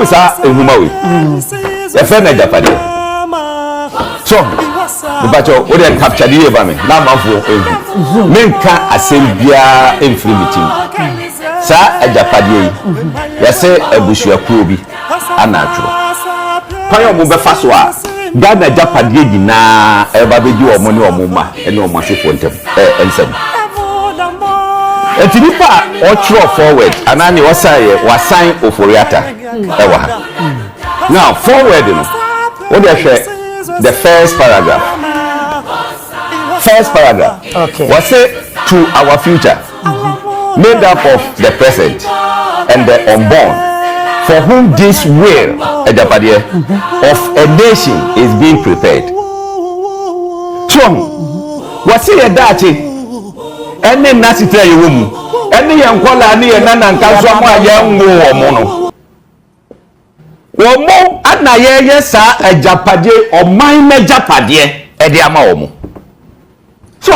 was a woman. A friend at Japan. So, but you wouldn't capture the environment. Now, men can't assemble infirmity. Sir, a Japan, you say a bush your proby, a natural. Paya move fast wa. Ghana Japan na eba be di omo ni omo ma ene omo asefo ntem ensem. Etipa o throw forward anani o sign oforiata ewa ha. Now forward no. What dey share the first paragraph. First paragraph. Okay. What say to our future made up of the present and the unborn, for whom this will of a nation is being prepared. Strong. What's it that? Any nasi tell you woman. Any young caller, any nana can't young woman. Womo adna ye sa a Japadie or my Japadie ediama. So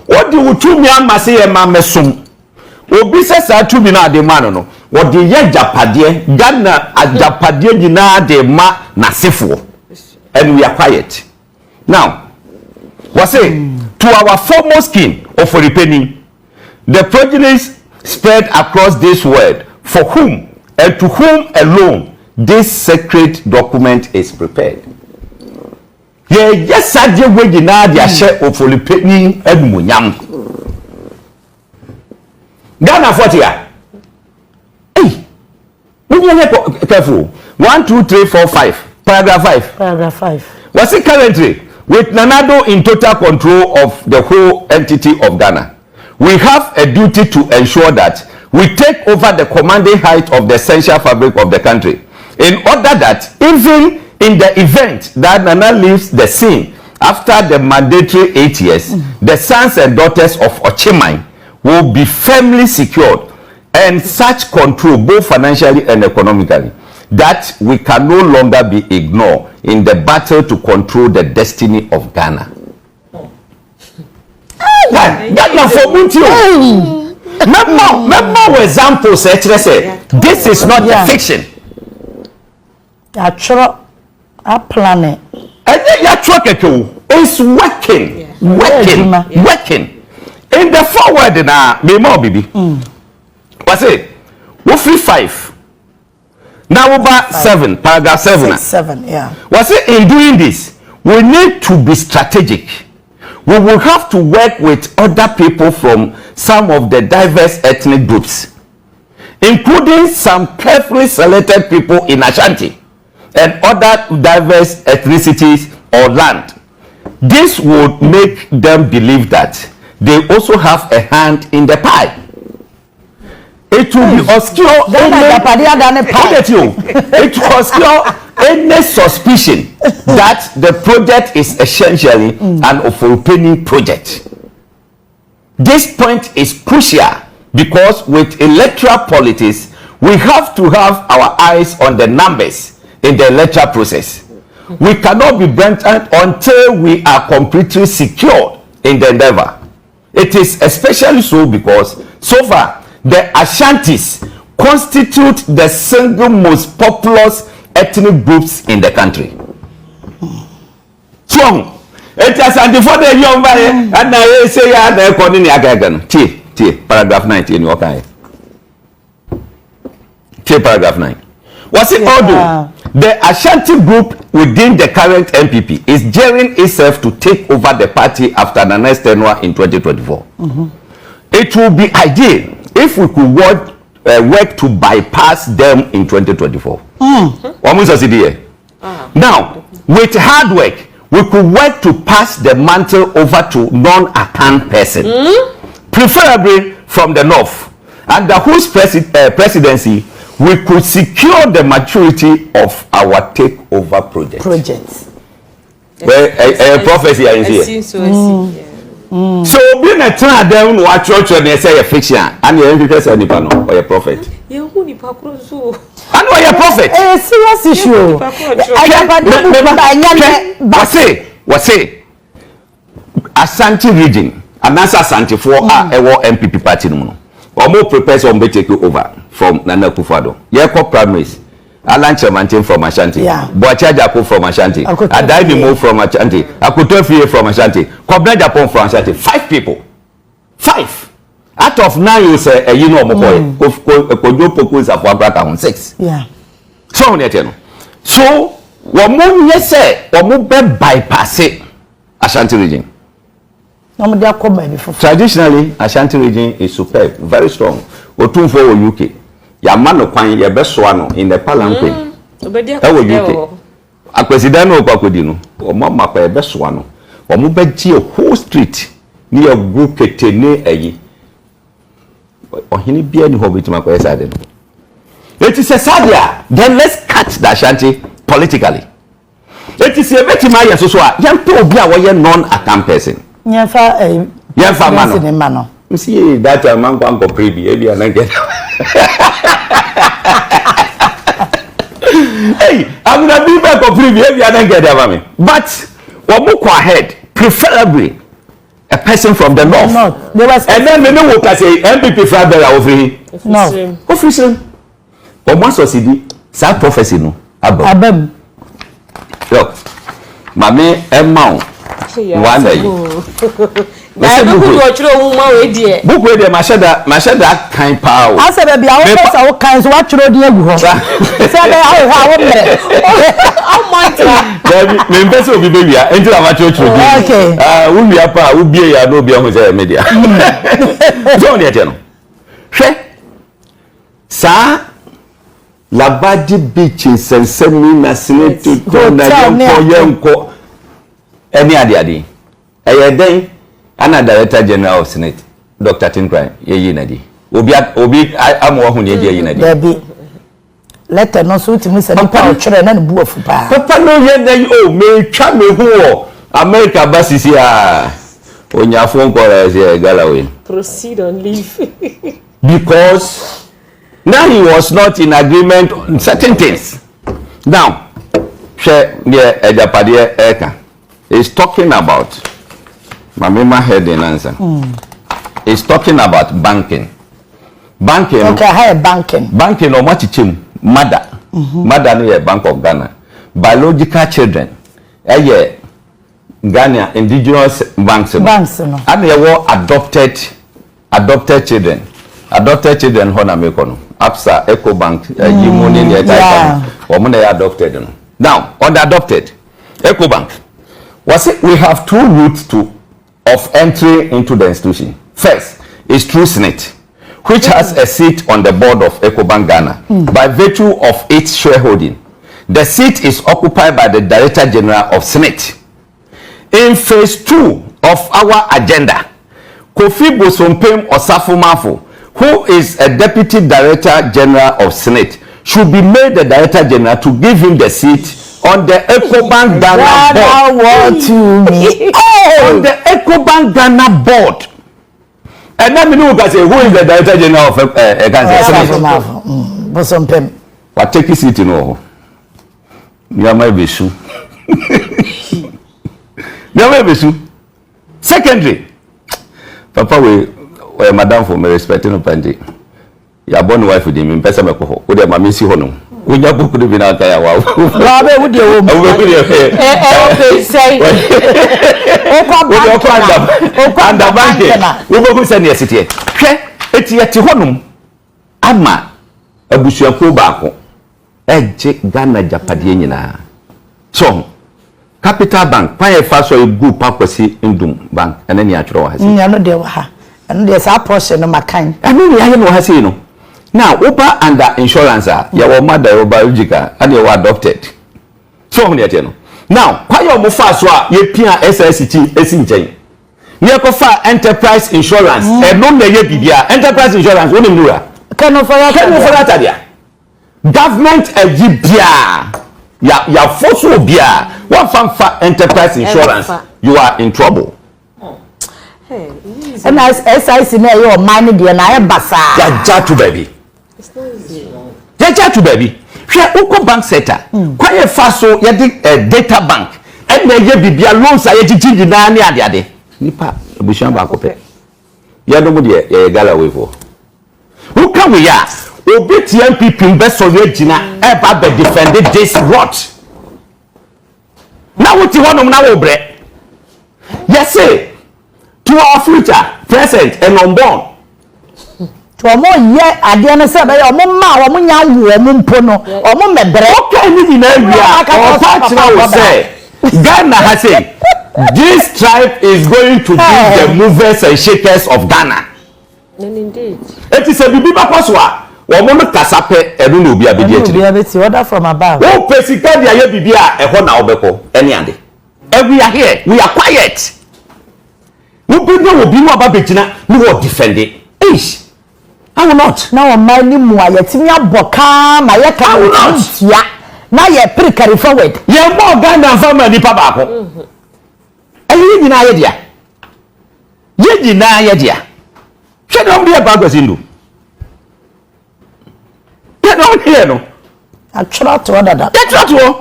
what do you two me say a mamma Obi says I to be na de man no. What the ye Japadie Ghana a Japadie dina de ma nasifo. And we are quiet. Now, what say to our foremost king of Philippines, the prejudice spread across this world, for whom and to whom alone this sacred document is prepared. Ye yes I did we dina de share of Philippines and Munyam. Ghana 40 ya. Hey, we careful. 1, 2, 3, 4, 5. Paragraph 5. Paragraph 5. Was it currently with Nanado in total control of the whole entity of Ghana? We have a duty to ensure that we take over the commanding height of the essential fabric of the country, in order that even in the event that Nana leaves the scene after the mandatory 8 years, the sons and daughters of Ochimai will be firmly secured and such control both financially and economically that we can no longer be ignored in the battle to control the destiny of Ghana. Ghana for Muntio. Remember examples say this is not a fiction. A planet. And it's working. In the forward na me more baby. What's it? What 5? Now about 7, paragraph 7. 7, yeah. What's it in doing this? We need to be strategic. We will have to work with other people from some of the diverse ethnic groups, including some carefully selected people in Ashanti and other diverse ethnicities or land. This would make them believe that they also have a hand in the pie. It will be obscure it will obscure any suspicion that the project is essentially an Ofurupeni project. This point is crucial because with electoral politics, we have to have our eyes on the numbers in the electoral process. We cannot be blatant until we are completely secured in the endeavor. It is especially so because so far the Ashantis constitute the single most populous ethnic groups in the country. Strong. It is for the young man and I say ya the according to paragraph 19 in your kind. Paragraph 9. Was it although the Ashanti group within the current NPP is gearing itself to take over the party after the next tenure in 2024. It will be ideal if we could work to bypass them in 2024. Now, with hard work, we could work to pass the mantle over to non-account person, preferably from the north, under whose presidency we could secure the maturity of our takeover projects. Well, a prophecy I see. So being a trend them watch church and they say a fiction and you interest any panel or a prophet. You who ni pakroso. And why a prophet? A serious issue. What say? Ashanti region, and that's Ashanti for our NPP party no. Or more prepares on take over from Nana Akufo-Addo. Yeko primaries. Alan Chemantin from Ashanti. Yeah. Boacha Japo from Ashanti. Adai Mo from Ashanti. Akutofie from Ashanti. Kobna Japon from Ashanti. 5 people. 5. Out of 9 you say you know Mokoy. Kojo Poko is a 6. Yeah. So womu yese womu be bypass Ashanti region. Traditionally Ashanti region is superb, very strong. Otumfo wo UK. Ya mano kwan ye besoa no in the palanquin. Obedi UK. A president no kwakodi no. Omo mapa ye besoa no. Omo beji a whole street ni a group ketene ayi. Ohini bia ni hobi tuma kwa side no. It is a sadia. Then let's cut the Ashanti politically. It is a betima ya so a yampe obi a wo non-account person. Yamfa mano. See that man go anko prebi e bia na get. Hey, I'm gonna be back on prebi e bia na get about me. But wo go ahead preferably a person from the north. And then me no work as a NPP father over here. No. Official. Almost was it sa prophecy no abam. Look, mama Emma one day. Na buku do chiro wuma we die. Buku we dey mashada kind power. Asa be bia wo pesa wo kan so wa chiro di egu ho. Say be awo wo mere. How much? Me pesa obi be wia, enti na ma chiro di. Okay. Wo wia pa, wo bie ya no bia ho say media. So ne ate no. Hwe. Sa Labadi beach in Sensemi na Senate to na yenko any ade den ana director general of Senate Dr. Tinkran ye nadi obi amwo hu ne ye nadi Debi letter no so timi se papa o chere na bu afu pa papa no ye den o me twa me hu o America basisi a onyafo nkora se Galloway proceed on leave because now he was not in agreement on certain things. Now, is talking about Mamima head in answer. Is talking about banking. Banking. Okay, higher banking. Banking or machichim, mother. Mother no Bank of Ghana. Biological children. Ghana indigenous banks. Banks no. And they were adopted children. Adopted children hona mekono. APSA, Eco Bank, Yimuni, Omune adopted. Now, on the adopted, Eco Bank, we have 2 routes of entry into the institution. First is through Senate, which has a seat on the board of Eco Bank Ghana by virtue of its shareholding. The seat is occupied by the Director General of Senate. In phase 2 of our agenda, Kofi Bosompem Osafo-Maafo, who is a Deputy Director General of Senate, should be made the Director General to give him the seat on the EcoBank Ghana board. On the EcoBank Ghana board. And then we can say, who is the Director General of Senate? What take his seat in all? Yamabesu. Secondary. Papa, madam for me respect no pandi ya born wife di me pesa me ko ho wo de ma me si ho no wo nya boku de bi na aka ya wa wa be wo de wo mu say o ko anda bank wo boku se ne sitie hwe eti yeti ho no ama abusuako baako eje Ghana japade nyina so Capital Bank kwa e fa so e group akwasi ndum bank ene ni atworo ha si nya no de wa ha and there's a portion of my kind. I mean, I know how to say no. Now, Opa under insurance, your mother or biological, and you were adopted. So many at you. Now, why you move fast? You pia SST, SNJ. You offer enterprise insurance, and no bibia enterprise insurance. What do you do? Can you for that? Government bia. Ya force bia. One from enterprise insurance, you are in trouble. And as SIC na your money there na basa. Ja to baby. It's not easy. Ja to baby. Hwe uko bank sector. Kwa ye fa so ye data bank. And na ye bibia loans aye jiji na ne ade. Nipa ebusuan ba ko pe. Ya do mo de ye Galloway for. Who come we ya? obi NPP mbeso we gina e ba be defend this rot na wuti honom na wo bre yes say to our future present and unborn to omo ye ade no se be omo ma omo nya wo omo mpo no omo mebre okay ni na wia o touch na wo say Ghana has said this tribe is going to be the movers and shakers of Ghana. And indeed. It is a bibi bakoswa. Womo no kasape enu na obi abedi etire. Obi abeti order from above. Wo pesika dia ye bibi a eho na obeko eni ande. We are here. We are quiet. We be no obi no ababegina no wo defend it. Ish. I will not. Na o man ni mu ayetimi aboka ma ye ka ntia. Na ye pre carry forward. Ye mo Ghana fama nipa ba ko. Ayi nyina ye dia. Ye nyina ye dia. Hwe don bi aba gwasindu. Ye don here no. Atwra to dada. Ye twa to.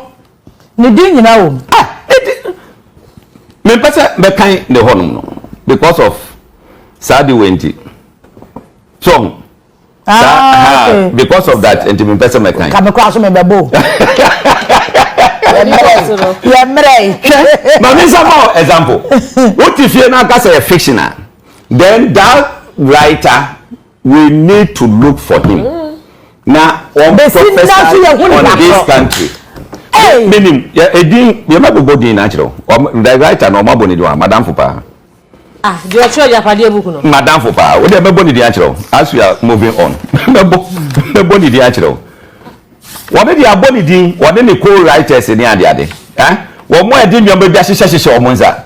Ni din nyina wo. Me pese me kan the honum no because of Sadi Wenti. So okay. Because of that enti me pese me kan. Ka me kwa so me bebo. Yeah, mrei. But me some example. What if you na case a fictional? Then that writer we need to look for him. Now on professor on this country. Hey, meaning edin ye magogo din natural. The writer no maboni do Madam Fupa. Do you show your party book no? Madam Fupa, we dey maboni din natural. As we are moving on. Maboni din natural. What dey aboni din, what dey co-writers ni ade. Wo mo edin nyom be hyehyehye omonza.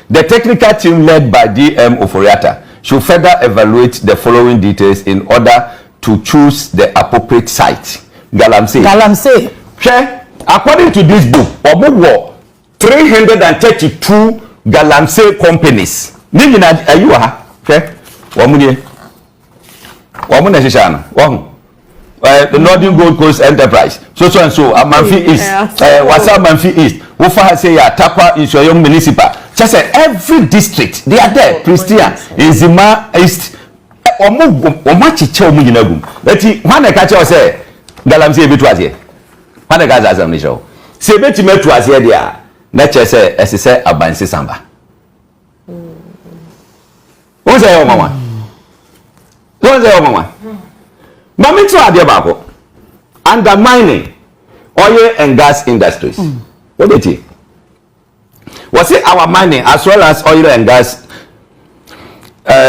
The technical team led by DM Oforiata should further evaluate the following details in order to choose the appropriate site. Galamsey. According to this book, omo 332 Galamsey companies. Ni nyina ayu ha. Omo nie. Omo na hyehyana. The Northern Gold Coast Enterprise. So and so Amanfi East. Wasa Amanfi East. Wofa say ya Tapa is your young municipal. Just say every district they are there. Christian, Zima East. Omo chiche omo nyina gum. Eti wana ka che say Galamsey ebitu azie. Wana ka za azam ni show. Se beti metu azie dia na che say esese abansi samba. Won say yo mama. Mami to ade bako. Undermining oil and gas industries. What did he? Was it our mining as well as oil and gas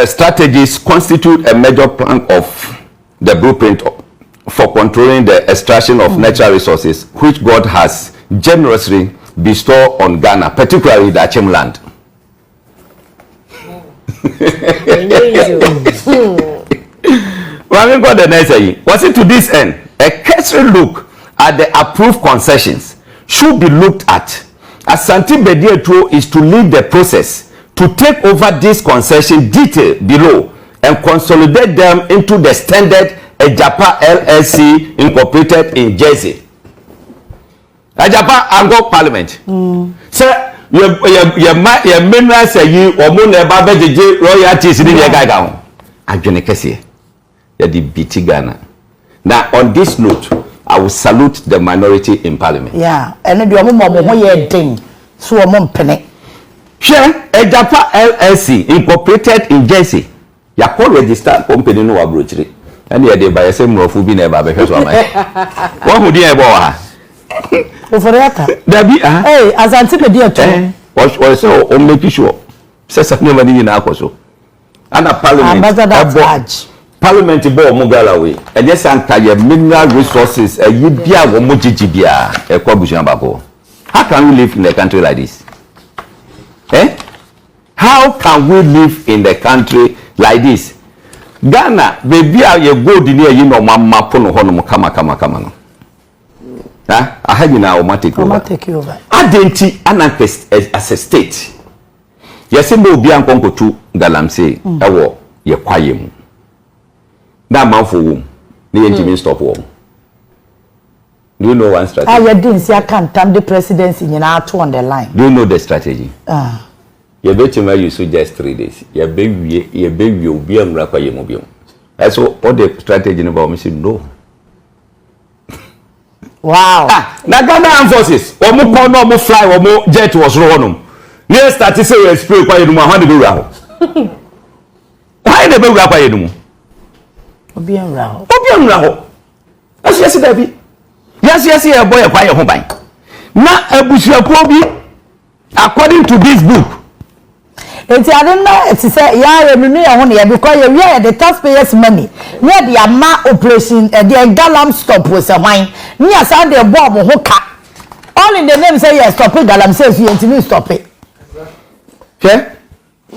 strategies constitute a major plank of the blueprint for controlling the extraction of natural resources which God has generously bestowed on Ghana, particularly the Achim land. Was it to this end? A cursory look at the approved concessions should be looked at, as Santi Bedietro is to lead the process to take over this concession detail below and consolidate them into the standard Ejapa LLC incorporated in Jersey. Ejapa Ango Parliament. Sir, your minerals say or moon about royalties in the Gaga. Adjune Kessie. The BT Ghana. Now, on this note, I will salute the minority in Parliament. Yeah, and the mom ye ding, so a mom penny. Sure, Ejapa LLC incorporated in Jersey. Ya call registered company no abrochiri. And the day by the same of be never because of my. What would you ever? Oforiata. There be hey, as antipedi or so or make sure. Says something in Akoso. And a Parliament. Parliament board Mugala way. And yes, anti mineral resources, a yibia or mojibia, a quabujan babo. How can we live in a country like this? How can we live in the country like this? Ghana, baby, you go near you know, mamma pono honum kama no. I had you now take over. I didn't anarchist as a state. Yes, no be uncle to Galamsey, a war, ye quiet. That man for whom the engine stop war. Do you know one strategy? I didn't see I can't turn the presidency in our two on the line. Do you know the strategy? You bet you suggest 3 days. Your baby will be on Rapa Yemobium. So all the strategy about me say no. Wow. Na Ghana Armed Forces, omo kon no mo fly, omo jet was wrong. Near start to say we spray kwa yenu how dey be ra. Why dey be ra kwa yenu? Obi en ra ho. Yes, David. Yes, a boy kwa ye ho ban. Na abusuapo bi according to this book. Enti I don't know to say ya remenu ya ho ne because we are the taxpayers money. We the ama operation the galam stop was a wine. Me asa the bomb ho ka. All in the name say yes stop it galam say you enti stop it. Okay?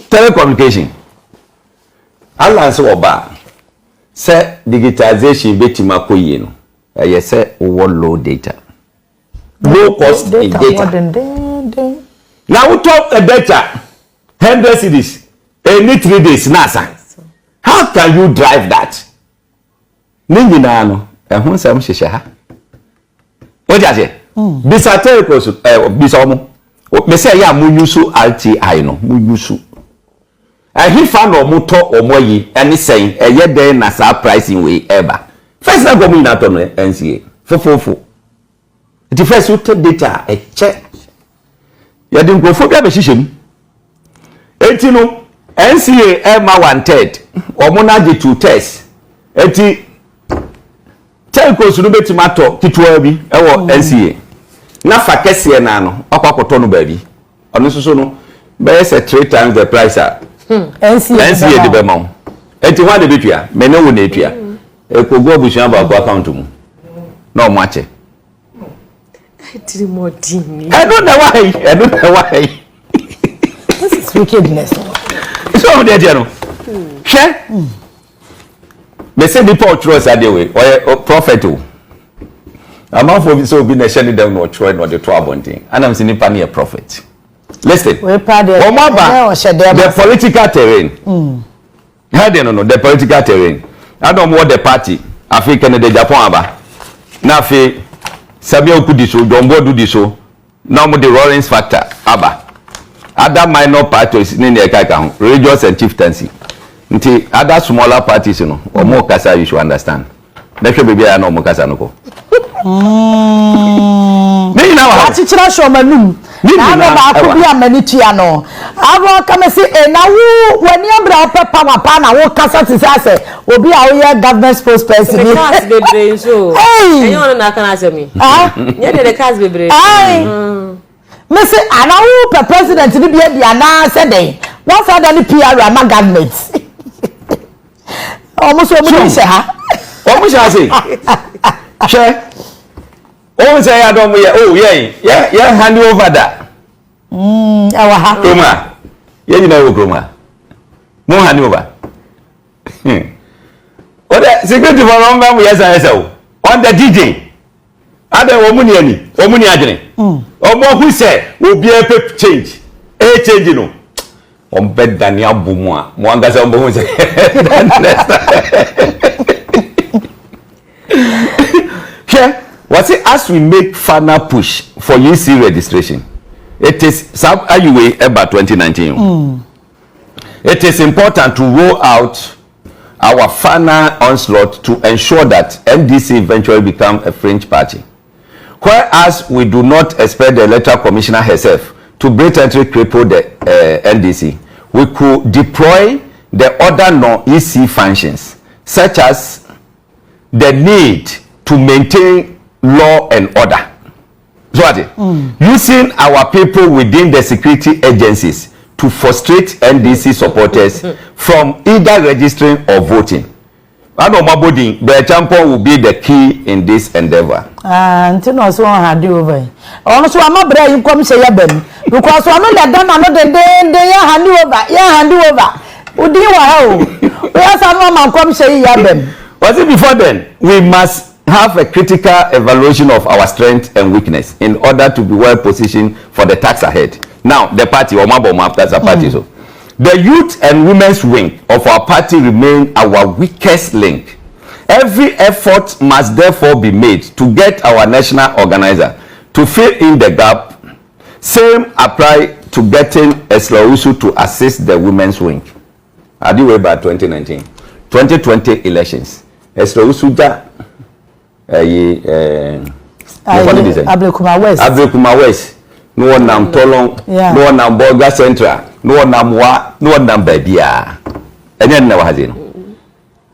Telecommunication. Allah say oba. Say digitization betima koyi no. Yes say low data. Low cost data. Now we talk a data 100 cities any 3 days nasa. How can you drive that? Ningi na no ehun sam hyehyɛ ha. O ja se. Bisa telcos bisa omo. Me say ya munyusu RTI no munyusu. He found omo to omo yi any saying eye den na sa pricing we ever. First na go mu na to no NCA. Fofofo. The first data a check. Ya din go phobia be hyehyem. Enti no NCA Emma 1/3 omo na je 2/3 enti telcos no betima to kitwa bi ewo NCA na fa kese na no akwakoto no ba bi ono soso no be say 3 times the price NCA de be ma enti wa de betua me ne wo na etua ekogo obusuan ba ko account mu na o ma che I don't know why This is wickedness. So there you know. Share. Me say people trust that way or prophet o. Among for so be na share them no try no the to abontin. And I'm saying nipa na prophet. Listen. We pardon. The political terrain. How they no the political terrain. I don't want the party. African the Japan aba. Na fe Sabia okudi so Dombo do this so. Now mo the Lawrence factor aba. Other minor parties in the Kaka, religious and chieftaincy. Until other smaller parties, you know, or more Kasa, you should understand. That should be a no more Kasa no go. Maybe now I teacher show manum. I know about to be a manitiano. I will come and say, and now when you bring up power pan, I will Kasa to say, will be our government spokesperson. The cast be brain so. Hey, you want to can answer me? Ah, yeah, the cast be brain. Me say anawo per president ni bia bia na say den what's other the PR ama government almost we mo say ha omo say che o say ya don ye oh yeah hand over that awa ha kroma ye ni na wo kroma mo hand over o the security for number mo yes on the DJ ada omuni ani omuni adwene omo hu se obi e change change no on bed dani abumu a mo anga se ombo hu se what say as we make final push for UC registration it is sub IUA about 2019 it is important to roll out our final onslaught to ensure that NDC eventually become a fringe party. Whereas we do not expect the electoral commissioner herself to blatantly cripple the NDC, we could deploy the other non-EC functions, such as the need to maintain law and order. So, using our people within the security agencies to frustrate NDC supporters from either registering or voting. I know Mabodi, the champion will be the key in this endeavor. Until no so had you over. Also, I'm not brave. You come say them because I'm not done. I'm not they hand you over. Yeah, hand you over. Would you wow? Where's someone come say them? Was it before then? We must have a critical evaluation of our strength and weakness in order to be well positioned for the task ahead. Now, the party, or Maboma, that's a party. So, the youth and women's wing of our party remain our weakest link. Every effort must therefore be made to get our national organizer to fill in the gap. Same apply to getting Eslausu to assist the women's wing. ADORYE by 2019. 2020 elections esro usuja Abrekuma West no one nam Tolong no one nam Bolga Central no one nam Wa no one nam Babia enye na wa haze no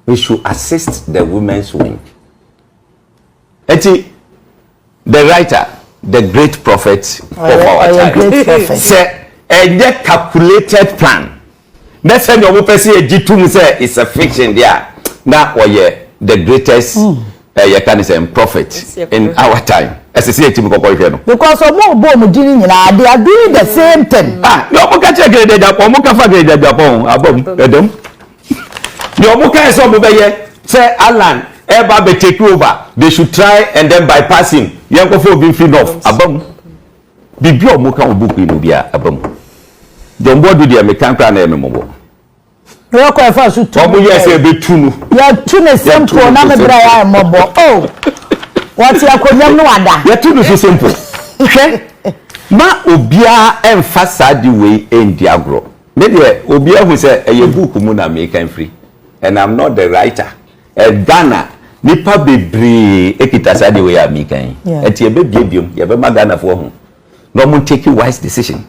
we should assist the women's wing eti the writer the great prophet of our time say a calculated plan let's say your person ejitum say it's a fiction there na oye the greatest you can say prophet in our time as I say team kokko hwe no because omo bom dini nyina they are doing the same thing no mo ka check grade Japan mo ka fa grade Japan abom edom no mo ka so mo be ye say Alan ever be take over they should try and then bypass him yanko for being free off abom bibi o mo ka obuku no bia abom jombo do dia me kan kra na ememo no ko fa su tu omo yes e be tunu ya tunu simple na me bra ya mobo oh what ya konyam no ada ya tunu so simple hwe ma obia emphasize the way in diagro me de obia hu say eye book mu na me kan free and I'm not the writer Ghana nipa bebre ekita sa the way am kan eti e be biebiem ye be ma Ghana fo ho no mo take wise decision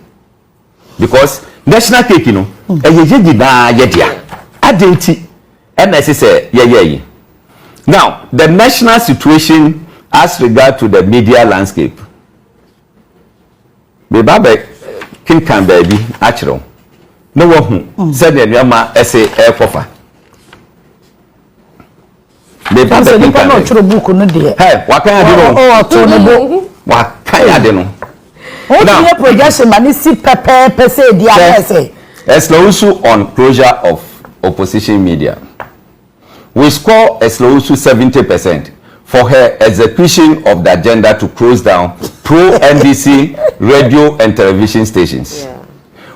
because national cake no eyeji na yedia adenti and I say ye now the national situation as regard to the media landscape be babe king can baby achiro no wo hu said the nyama ese e kofa be babe king can no chiro book no de hey wakan ade no oh to no bo wakan ade no o ti projection mani si pepe say dia say Eslowusu on closure of opposition media. We score Eslowusu 70% for her execution of the agenda to close down pro-NDC radio and television stations. Yeah.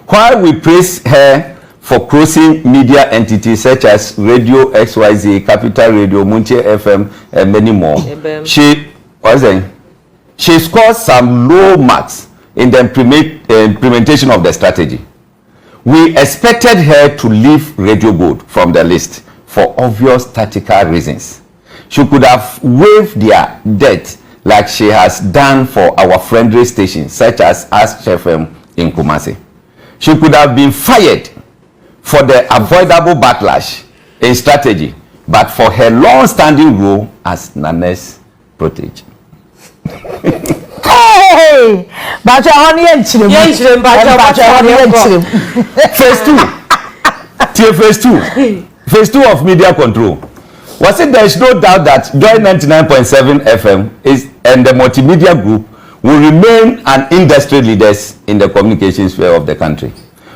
While we praise her for closing media entities such as Radio XYZ, Capital Radio, Munche FM, and many more, she scores some low marks in the implementation of the strategy. We expected her to leave Radio Gold from the list for obvious tactical reasons. She could have waived their debt like she has done for our friendly stations such as Ask FM in Kumasi. She could have been fired for the avoidable backlash in strategy, but for her long-standing role as Nane's protege. Hey, but I want to Phase 2 of media control. Was it there is no doubt that Joy 99.7 FM is and the multimedia group will remain an industry leaders in the communication sphere of the country.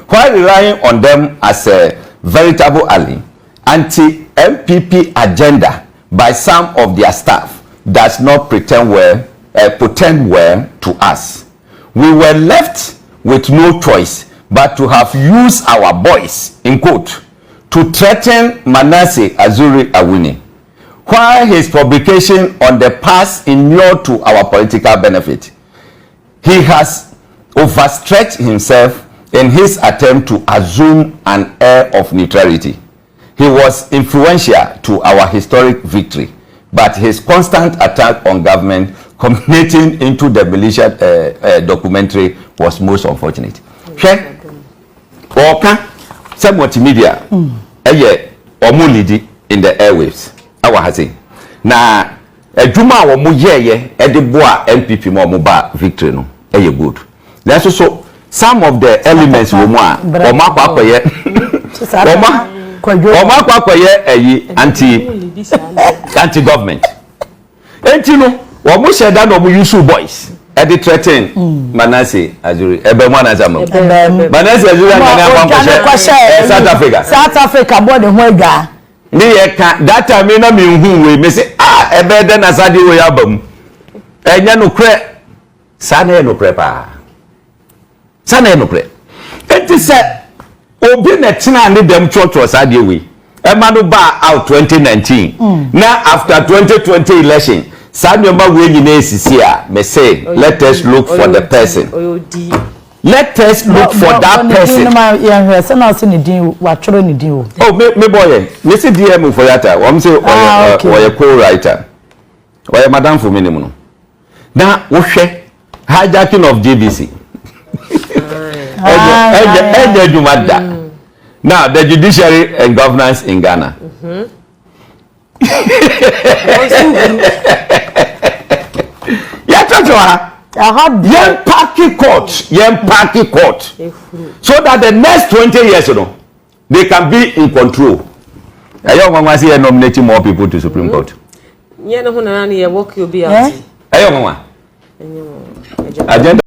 While relying on them as a veritable ally, anti-NPP agenda by some of their staff does not pretend well to us. We were left with no choice but to have used our voice, in quote, to threaten Manasseh Azuri Awuni, while his publication on the past inured to our political benefit. He has overstretched himself in his attempt to assume an air of neutrality. He was influential to our historic victory, but his constant attack on government culminating into the militia documentary was most unfortunate. Okay? Oka, some multimedia, omo lead in the airwaves. Awa hase. Na edwuma wo mo yeye edeboa NPP mo ba victory no good. Let's also some of the elements wo mo a omo akwakoye omo akwakoye anti government. Enti no wo mo sheda no mo use boys edi threaten Manasseh Azuri ebe mo anaza mo Manasseh Azuri na South Africa board ho adwa ni ye ka data me na me hu we me say ebe de na sade we abam enya no kre sana no kre pa sana no kre enti se obi na tina ne dem chocho sade we e ma no ba out 2019 na after 2020 election sade ma we nyina esisi a me say let us look for the person let us look for that person. Oh, me boy, me see DM for that. I'm say or a co-writer. Or a madam for minimum. Now, what hijacking of JVC. Now, the judiciary and governance in Ghana. Yen party court. So that the next 20 years, they can be in control. I don't want to see nominating more people to Supreme Court. Yeah, no, work you'll be Agenda.